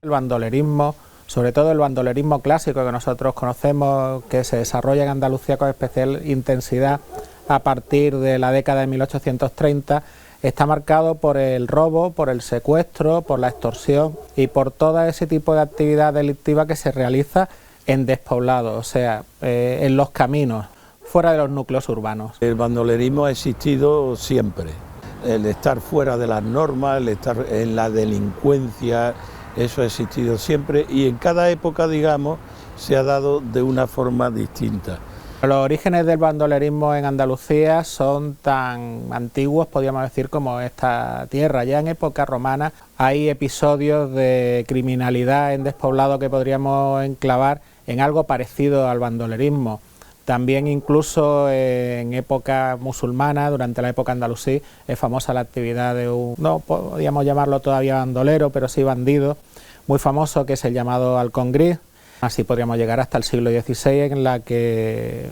El bandolerismo, sobre todo el bandolerismo clásico que nosotros conocemos, que se desarrolla en Andalucía con especial intensidad a partir de la década de 1830, está marcado por el robo, por el secuestro, por la extorsión y por todo ese tipo de actividad delictiva que se realiza en despoblados, o sea, en los caminos, fuera de los núcleos urbanos. El bandolerismo ha existido siempre. El estar fuera de las normas, el estar en la delincuencia, eso ha existido siempre y en cada época, digamos, se ha dado de una forma distinta. Los orígenes del bandolerismo en Andalucía son tan antiguos, podríamos decir, como esta tierra. Ya en época romana hay episodios de criminalidad en despoblado que podríamos enclavar en algo parecido al bandolerismo. También incluso en época musulmana, durante la época andalusí, es famosa la actividad de un, no podríamos llamarlo todavía bandolero, pero sí bandido, muy famoso, que es el llamado halcón gris. Así podríamos llegar hasta el siglo XVI, en la que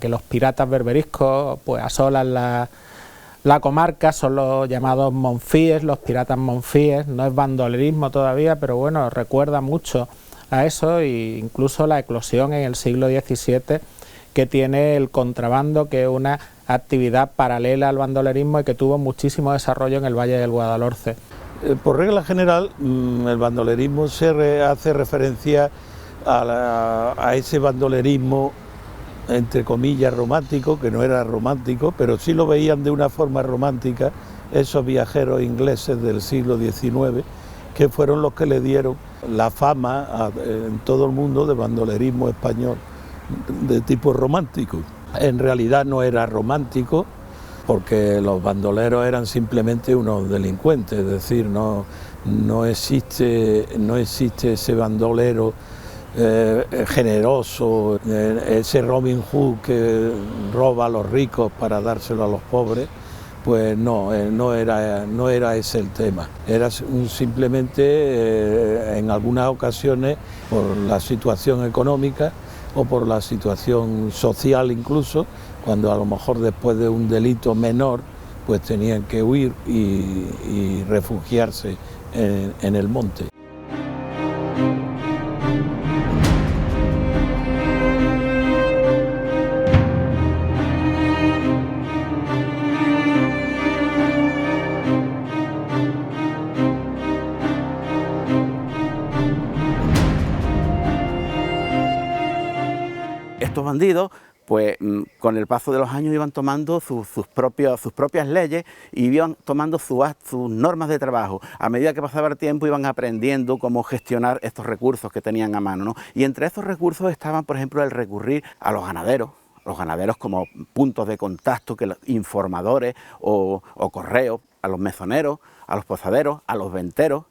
los piratas berberiscos pues asolan la comarca, son los llamados monfíes, los piratas monfíes. No es bandolerismo todavía, pero bueno, recuerda mucho a eso, e incluso la eclosión en el siglo XVII que tiene el contrabando, que es una actividad paralela al bandolerismo y que tuvo muchísimo desarrollo en el Valle del Guadalhorce. Por regla general, el bandolerismo hace referencia a ese bandolerismo, entre comillas, romántico, que no era romántico, pero sí lo veían de una forma romántica esos viajeros ingleses del siglo XIX, que fueron los que le dieron la fama en todo el mundo de bandolerismo español de tipo romántico. En realidad no era romántico, porque los bandoleros eran simplemente unos delincuentes, es decir, no existe ese bandolero generoso, ese Robin Hood que roba a los ricos para dárselo a los pobres. Pues no era ese el tema, era simplemente en algunas ocasiones por la situación económica o por la situación social incluso, cuando a lo mejor después de un delito menor pues tenían que huir y refugiarse en el monte. Estos bandidos, pues con el paso de los años iban tomando sus propias leyes y iban tomando sus normas de trabajo. A medida que pasaba el tiempo iban aprendiendo cómo gestionar estos recursos que tenían a mano, ¿no? Y entre estos recursos estaban, por ejemplo, el recurrir a los ganaderos como puntos de contacto, informadores o correos, a los mesoneros, a los posaderos, a los venteros,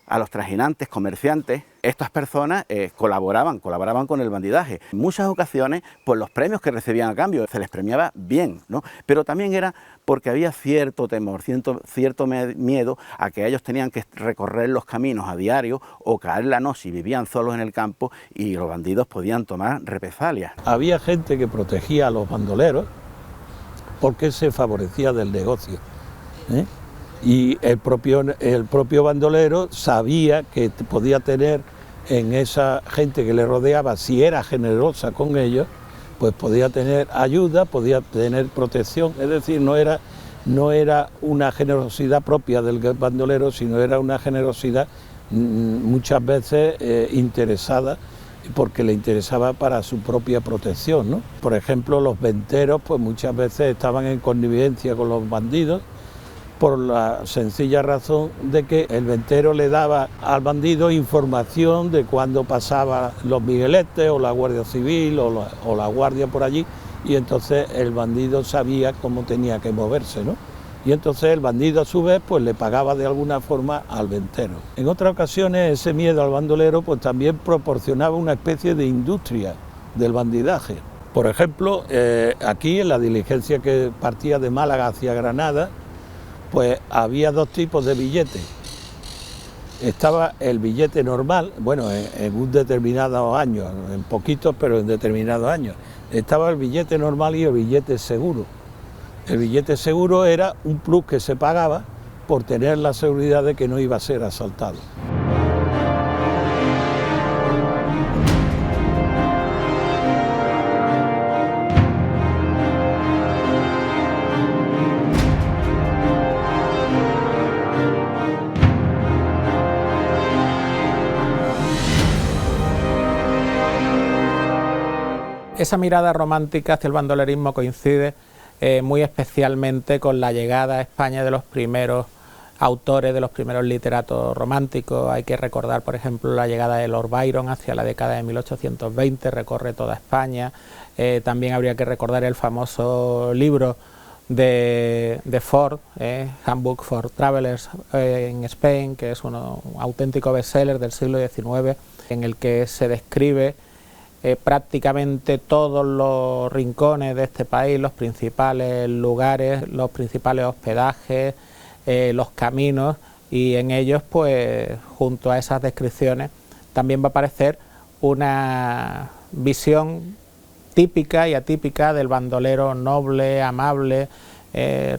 a los trajinantes, comerciantes. Estas personas colaboraban con el bandidaje. En muchas ocasiones, pues los premios que recibían a cambio se les premiaba bien, ¿no? Pero también era porque había cierto temor, cierto miedo a que ellos tenían que recorrer los caminos a diario o caer la noche y vivían solos en el campo y los bandidos podían tomar represalias. Había gente que protegía a los bandoleros porque se favorecía del negocio, ¿eh? Y el propio bandolero sabía que podía tener en esa gente que le rodeaba, si era generosa con ellos, pues podía tener ayuda, podía tener protección. Es decir, no era una generosidad propia del bandolero, sino era una generosidad muchas veces interesada, porque le interesaba para su propia protección, ¿no? Por ejemplo, los venteros pues muchas veces estaban en connivencia con los bandidos, por la sencilla razón de que el ventero le daba al bandido información de cuándo pasaban los migueletes o la Guardia Civil o la Guardia por allí, y entonces el bandido sabía cómo tenía que moverse, ¿no? Y entonces el bandido a su vez pues le pagaba de alguna forma al ventero. En otras ocasiones ese miedo al bandolero pues también proporcionaba una especie de industria del bandidaje. Por ejemplo, aquí en la diligencia que partía de Málaga hacia Granada, pues había dos tipos de billetes. Estaba el billete normal, bueno, en un determinado año, en poquitos, pero en determinados años. Estaba el billete normal y el billete seguro. El billete seguro era un plus que se pagaba por tener la seguridad de que no iba a ser asaltado. Esa mirada romántica hacia el bandolerismo coincide muy especialmente con la llegada a España de los primeros autores, de los primeros literatos románticos. Hay que recordar, por ejemplo, la llegada de Lord Byron hacia la década de 1820, recorre toda España. También habría que recordar el famoso libro de Ford, Handbook for Travelers in Spain, que es un auténtico bestseller del siglo XIX, en el que se describe prácticamente todos los rincones de este país, los principales lugares, los principales hospedajes, los caminos, y en ellos, pues, junto a esas descripciones, también va a aparecer una visión típica y atípica del bandolero noble, amable,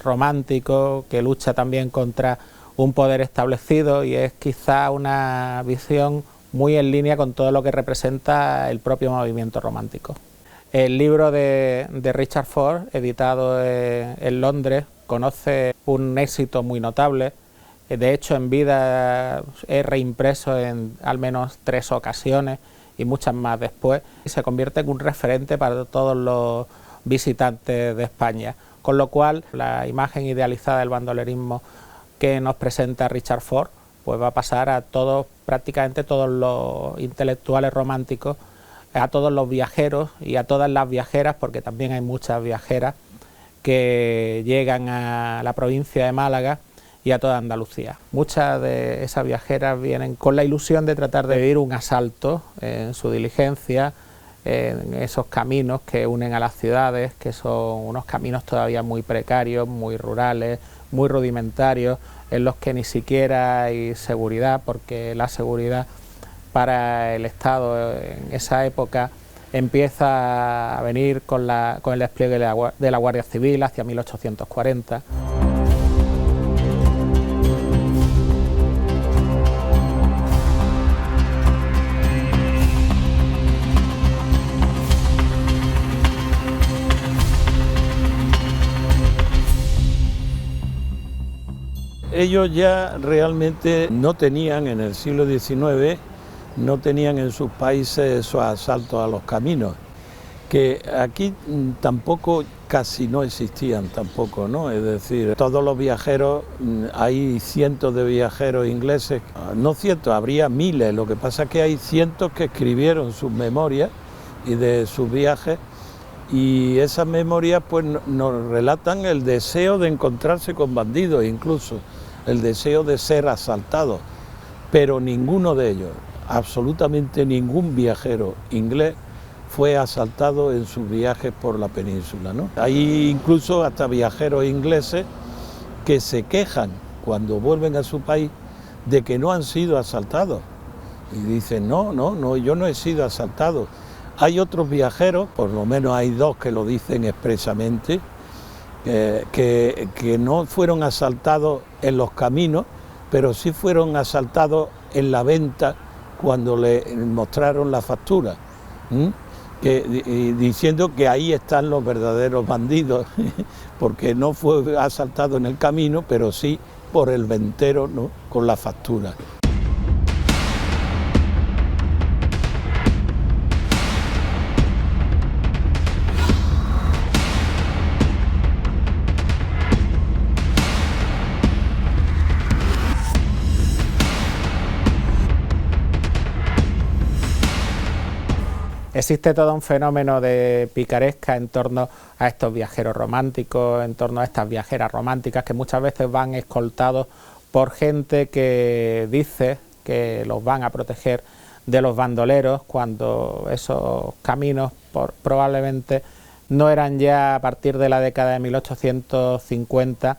romántico, que lucha también contra un poder establecido, y es quizá una visión muy en línea con todo lo que representa el propio movimiento romántico. El libro de Richard Ford, editado en Londres, conoce un éxito muy notable. De hecho, en vida es reimpreso en al menos 3 ocasiones y muchas más después, y se convierte en un referente para todos los visitantes de España, con lo cual la imagen idealizada del bandolerismo que nos presenta Richard Ford pues va a pasar a todos, prácticamente todos los intelectuales románticos, a todos los viajeros y a todas las viajeras, porque también hay muchas viajeras que llegan a la provincia de Málaga y a toda Andalucía. Muchas de esas viajeras vienen con la ilusión de tratar de vivir un asalto en su diligencia, en esos caminos que unen a las ciudades, que son unos caminos todavía muy precarios, muy rurales, muy rudimentarios, en los que ni siquiera hay seguridad, porque la seguridad para el Estado en esa época empieza a venir con el despliegue de la Guardia Civil hacia 1840. Ellos ya realmente no tenían en el siglo XIX, no tenían en sus países esos asaltos a los caminos, que aquí tampoco casi no existían tampoco, ¿no? Es decir, todos los viajeros, hay cientos de viajeros ingleses, no cientos, habría miles, lo que pasa es que hay cientos que escribieron sus memorias y de sus viajes, y esas memorias pues nos relatan el deseo de encontrarse con bandidos, incluso el deseo de ser asaltados, pero ninguno de ellos, absolutamente ningún viajero inglés fue asaltado en sus viajes por la península, ¿no? Hay incluso hasta viajeros ingleses que se quejan cuando vuelven a su país de que no han sido asaltados y dicen no, yo no he sido asaltado. Hay otros viajeros, por lo menos hay 2 que lo dicen expresamente, que no fueron asaltados en los caminos, pero sí fueron asaltados en la venta cuando le mostraron la factura, diciendo que ahí están los verdaderos bandidos, porque no fue asaltado en el camino, pero sí por el ventero, ¿no?, con la factura. Existe todo un fenómeno de picaresca en torno a estos viajeros románticos, en torno a estas viajeras románticas que muchas veces van escoltados por gente que dice que los van a proteger de los bandoleros, cuando esos caminos probablemente no eran ya a partir de la década de 1850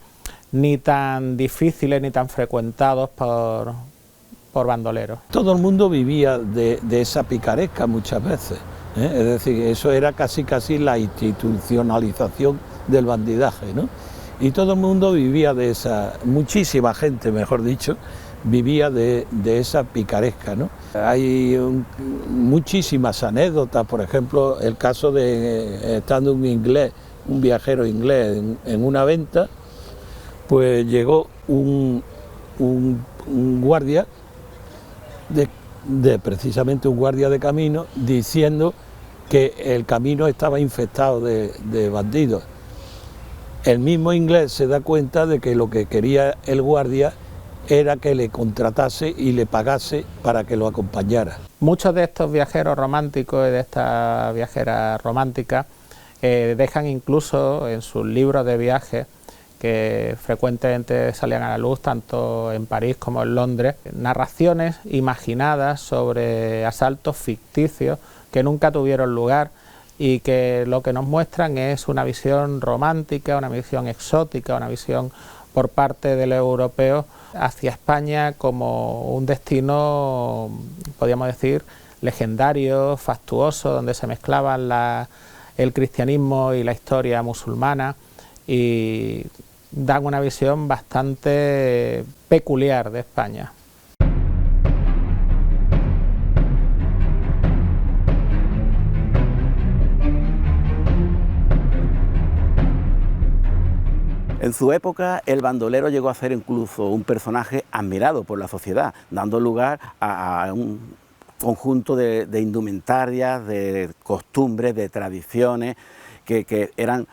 ni tan difíciles ni tan frecuentados por bandoleros. Todo el mundo vivía de esa picaresca muchas veces, ¿eh? Es decir, eso era casi la institucionalización del bandidaje, ¿no? Y todo el mundo vivía de esa, muchísima gente, mejor dicho, vivía de esa picaresca, ¿no? Hay muchísimas anécdotas, por ejemplo, el caso de estando un viajero inglés en una venta, pues llegó un guardia, precisamente un guardia de camino, diciendo que el camino estaba infectado de bandidos. El mismo inglés se da cuenta de que lo que quería el guardia era que le contratase y le pagase para que lo acompañara. Muchos de estos viajeros románticos y de estas viajeras románticas dejan incluso en sus libros de viaje, que frecuentemente salían a la luz tanto en París como en Londres, narraciones imaginadas sobre asaltos ficticios que nunca tuvieron lugar y que lo que nos muestran es una visión romántica, una visión exótica, una visión por parte de los europeos hacia España como un destino, podríamos decir, legendario, fastuoso, donde se mezclaban el cristianismo y la historia musulmana, y dan una visión bastante peculiar de España. En su época, el bandolero llegó a ser incluso un personaje admirado por la sociedad, dando lugar a un conjunto de indumentarias, de costumbres, de tradiciones que eran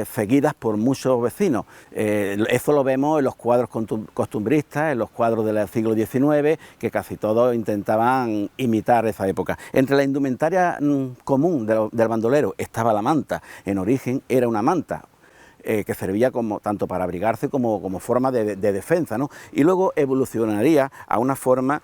seguidas por muchos vecinos. Eso lo vemos en los cuadros costumbristas, en los cuadros del siglo XIX, que casi todos intentaban imitar esa época. Entre la indumentaria común del bandolero estaba la manta. En origen era una manta, que servía tanto para abrigarse como forma de defensa, ¿no? Y luego evolucionaría a una forma,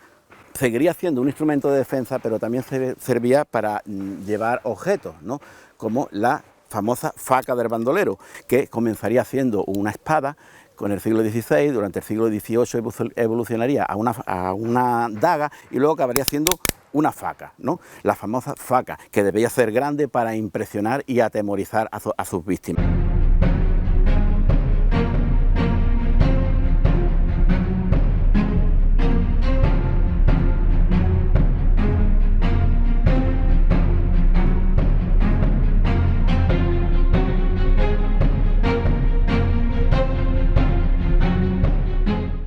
seguiría siendo un instrumento de defensa, pero también servía para llevar objetos, ¿no? Como la famosa faca del bandolero, que comenzaría siendo una espada con el siglo XVI, durante el siglo XVIII evolucionaría a una daga y luego acabaría siendo una faca, ¿no? La famosa faca, que debía ser grande para impresionar y atemorizar a sus víctimas.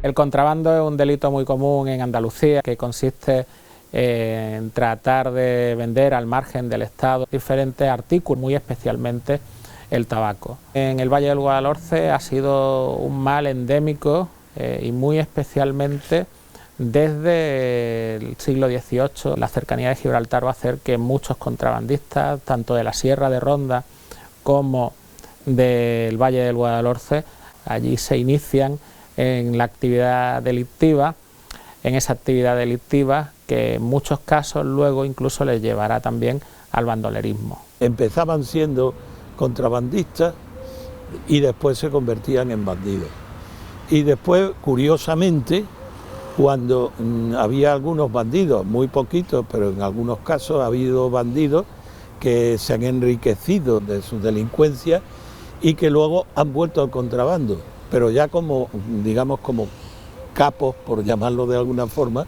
El contrabando es un delito muy común en Andalucía, que consiste en tratar de vender al margen del Estado diferentes artículos, muy especialmente el tabaco. En el Valle del Guadalhorce ha sido un mal endémico y muy especialmente desde el siglo XVIII. La cercanía de Gibraltar va a hacer que muchos contrabandistas, tanto de la Sierra de Ronda como del Valle del Guadalhorce, allí se inician en la actividad delictiva, en esa actividad delictiva que en muchos casos luego incluso les llevará también al bandolerismo. Empezaban siendo contrabandistas y después se convertían en bandidos. Y después, curiosamente, cuando había algunos bandidos, muy poquitos, pero en algunos casos ha habido bandidos que se han enriquecido de su delincuencia y que luego han vuelto al contrabando, pero ya como, digamos, como capos, por llamarlo de alguna forma,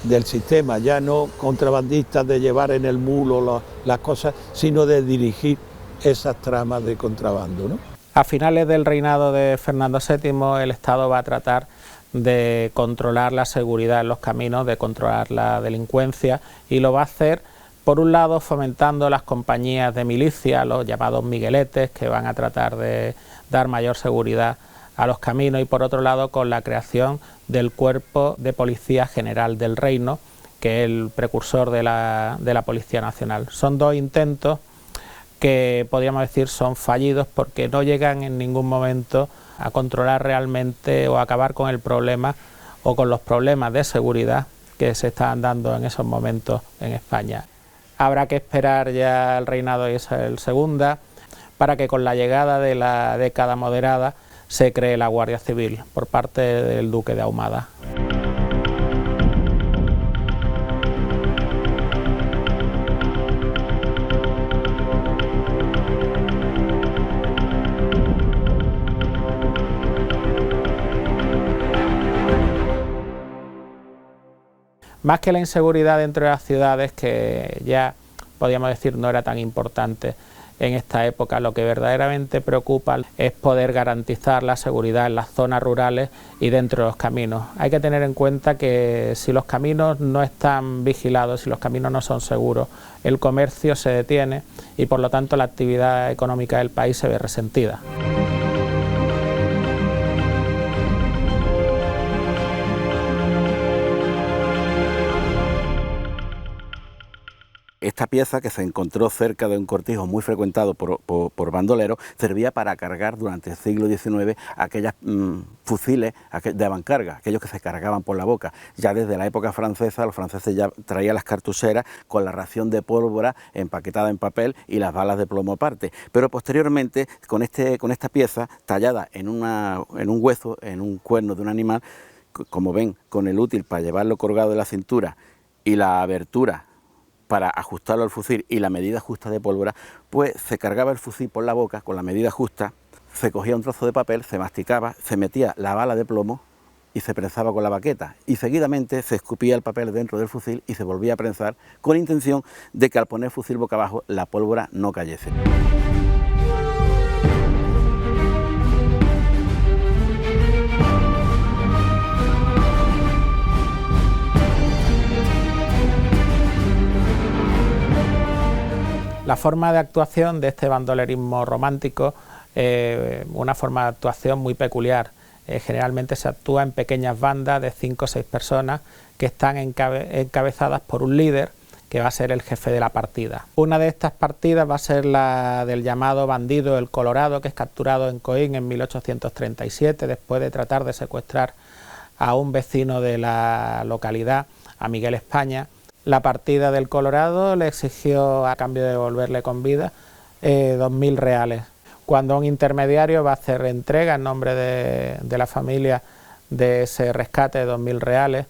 del sistema, ya no contrabandistas de llevar en el mulo las cosas, sino de dirigir esas tramas de contrabando, ¿no? A finales del reinado de Fernando VII, el Estado va a tratar de controlar la seguridad en los caminos, de controlar la delincuencia, y lo va a hacer, por un lado, fomentando las compañías de milicia, los llamados migueletes, que van a tratar de dar mayor seguridad a los caminos, y por otro lado con la creación del Cuerpo de Policía General del Reino, que es el precursor de la Policía Nacional. Son dos intentos que podríamos decir son fallidos porque no llegan en ningún momento a controlar realmente o a acabar con el problema o con los problemas de seguridad que se estaban dando en esos momentos en España. Habrá que esperar ya el reinado de Isabel II para que con la llegada de la década moderada se cree la Guardia Civil por parte del Duque de Ahumada. Más que la inseguridad dentro de las ciudades, que ya podríamos decir, no era tan importante en esta época. Lo que verdaderamente preocupa es poder garantizar la seguridad en las zonas rurales y dentro de los caminos. Hay que tener en cuenta que si los caminos no están vigilados, si los caminos no son seguros, el comercio se detiene y por lo tanto la actividad económica del país se ve resentida. Esta pieza, que se encontró cerca de un cortijo muy frecuentado por bandoleros, servía para cargar durante el siglo XIX aquellos fusiles de avancarga, aquellos que se cargaban por la boca. Ya desde la época francesa, los franceses ya traían las cartucheras con la ración de pólvora empaquetada en papel y las balas de plomo aparte. Pero posteriormente, con esta pieza tallada en un hueso, en un cuerno de un animal, como ven, con el útil para llevarlo colgado de la cintura y la abertura para ajustarlo al fusil y la medida justa de pólvora, pues se cargaba el fusil por la boca con la medida justa, se cogía un trozo de papel, se masticaba, se metía la bala de plomo y se prensaba con la baqueta, y seguidamente se escupía el papel dentro del fusil y se volvía a prensar con intención de que al poner el fusil boca abajo la pólvora no cayese. La forma de actuación de este bandolerismo romántico, una forma de actuación muy peculiar. Generalmente se actúa en pequeñas bandas de 5 o 6 personas que están encabezadas por un líder que va a ser el jefe de la partida. Una de estas partidas va a ser la del llamado bandido El Colorado, que es capturado en Coín en 1837 después de tratar de secuestrar a un vecino de la localidad, a Miguel España. La partida del Colorado le exigió, a cambio de devolverle con vida, 2.000 reales. Cuando un intermediario va a hacer entrega en nombre de la familia de ese rescate de 2.000 reales,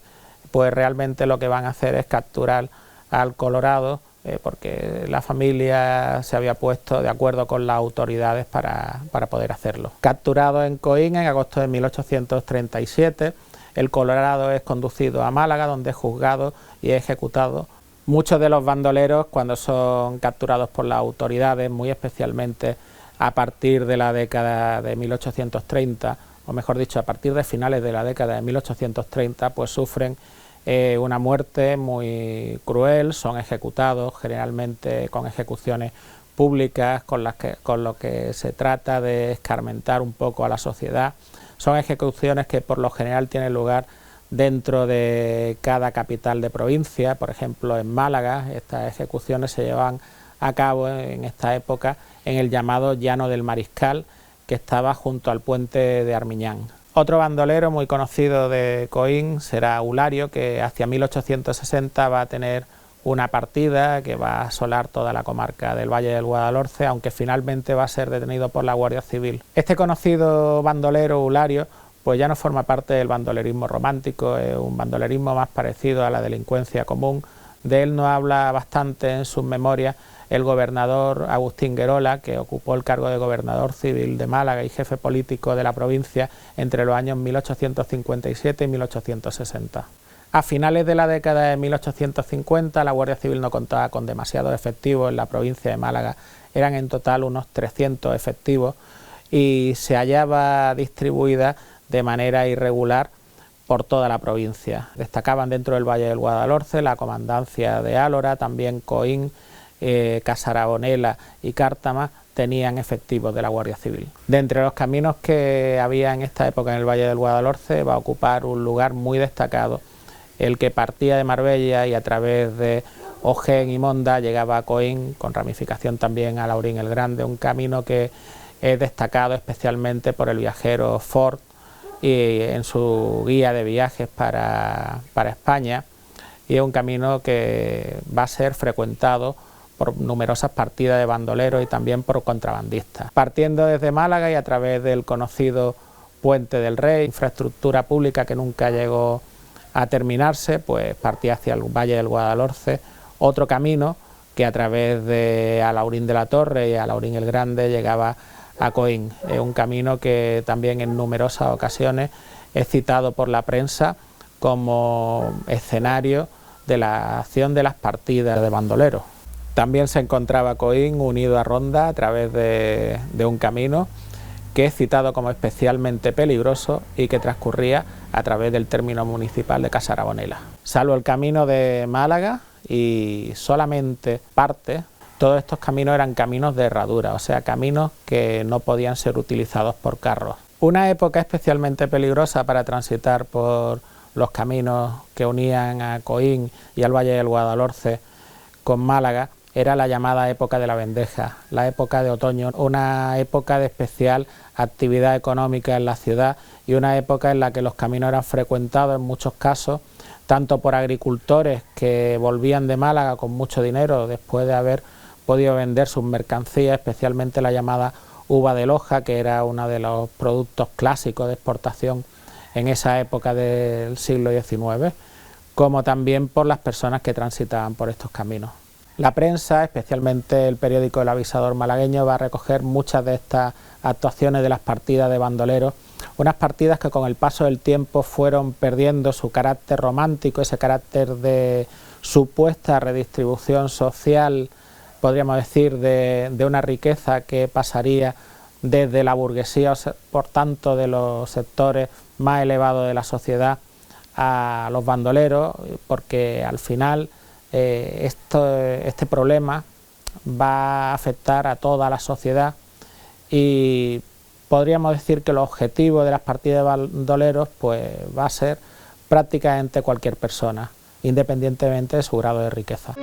pues realmente lo que van a hacer es capturar al Colorado, porque la familia se había puesto de acuerdo con las autoridades para poder hacerlo. Capturado en Coín en agosto de 1837, el Colorado es conducido a Málaga, donde es juzgado y ejecutado. Muchos de los bandoleros, cuando son capturados por las autoridades, muy especialmente a partir de la década de 1830, o mejor dicho, a partir de finales de la década de 1830, pues sufren una muerte muy cruel, son ejecutados generalmente con ejecuciones públicas, con lo que se trata de escarmentar un poco a la sociedad. Son ejecuciones que por lo general tienen lugar dentro de cada capital de provincia. Por ejemplo, en Málaga estas ejecuciones se llevan a cabo en esta época en el llamado Llano del Mariscal, que estaba junto al puente de Armiñán. Otro bandolero muy conocido de Coín será Eulario, que hacia 1860 va a tener una partida que va a asolar toda la comarca del Valle del Guadalhorce, aunque finalmente va a ser detenido por la Guardia Civil. Este conocido bandolero Eulario pues ya no forma parte del bandolerismo romántico, es un bandolerismo más parecido a la delincuencia común. De él nos habla bastante en sus memorias el gobernador Agustín Guerola, que ocupó el cargo de gobernador civil de Málaga y jefe político de la provincia entre los años 1857 y 1860. A finales de la década de 1850 la Guardia Civil no contaba con demasiados efectivos en la provincia de Málaga, eran en total unos 300 efectivos y se hallaba distribuida de manera irregular por toda la provincia. Destacaban dentro del Valle del Guadalhorce la comandancia de Álora, también Coín, Casarabonela y Cártama tenían efectivos de la Guardia Civil. De entre los caminos que había en esta época en el Valle del Guadalhorce va a ocupar un lugar muy destacado, el que partía de Marbella y a través de Ojén y Monda llegaba a Coín, con ramificación también a Laurín el Grande, un camino que es destacado especialmente por el viajero Ford y en su guía de viajes para España, y es un camino que va a ser frecuentado por numerosas partidas de bandoleros y también por contrabandistas. Partiendo desde Málaga y a través del conocido Puente del Rey, infraestructura pública que nunca llegó a terminarse, pues partía hacia el Valle del Guadalhorce, otro camino que a través de Alaurín de la Torre y Alaurín el Grande llegaba a Coín. Es un camino que también en numerosas ocasiones es citado por la prensa como escenario de la acción de las partidas de bandoleros. También se encontraba Coín unido a Ronda a través de un camino que es citado como especialmente peligroso y que transcurría a través del término municipal de Casarabonela. Salvo el camino de Málaga y solamente parte, todos estos caminos eran caminos de herradura, o sea, caminos que no podían ser utilizados por carros. Una época especialmente peligrosa para transitar por los caminos que unían a Coín y al Valle del Guadalhorce con Málaga era la llamada época de la Vendeja, la época de otoño, una época de especial actividad económica en la ciudad y una época en la que los caminos eran frecuentados en muchos casos, tanto por agricultores que volvían de Málaga con mucho dinero después de haber podido vender sus mercancías, especialmente la llamada uva de Loja, que era uno de los productos clásicos de exportación en esa época del siglo XIX, como también por las personas que transitaban por estos caminos. La prensa, especialmente el periódico El Avisador malagueño, va a recoger muchas de estas actuaciones de las partidas de bandoleros, unas partidas que con el paso del tiempo fueron perdiendo su carácter romántico, ese carácter de supuesta redistribución social, podríamos decir, de una riqueza que pasaría desde la burguesía, por tanto de los sectores más elevados de la sociedad, a los bandoleros, porque al final este problema va a afectar a toda la sociedad y podríamos decir que el objetivo de las partidas de bandoleros pues va a ser prácticamente cualquier persona, independientemente de su grado de riqueza.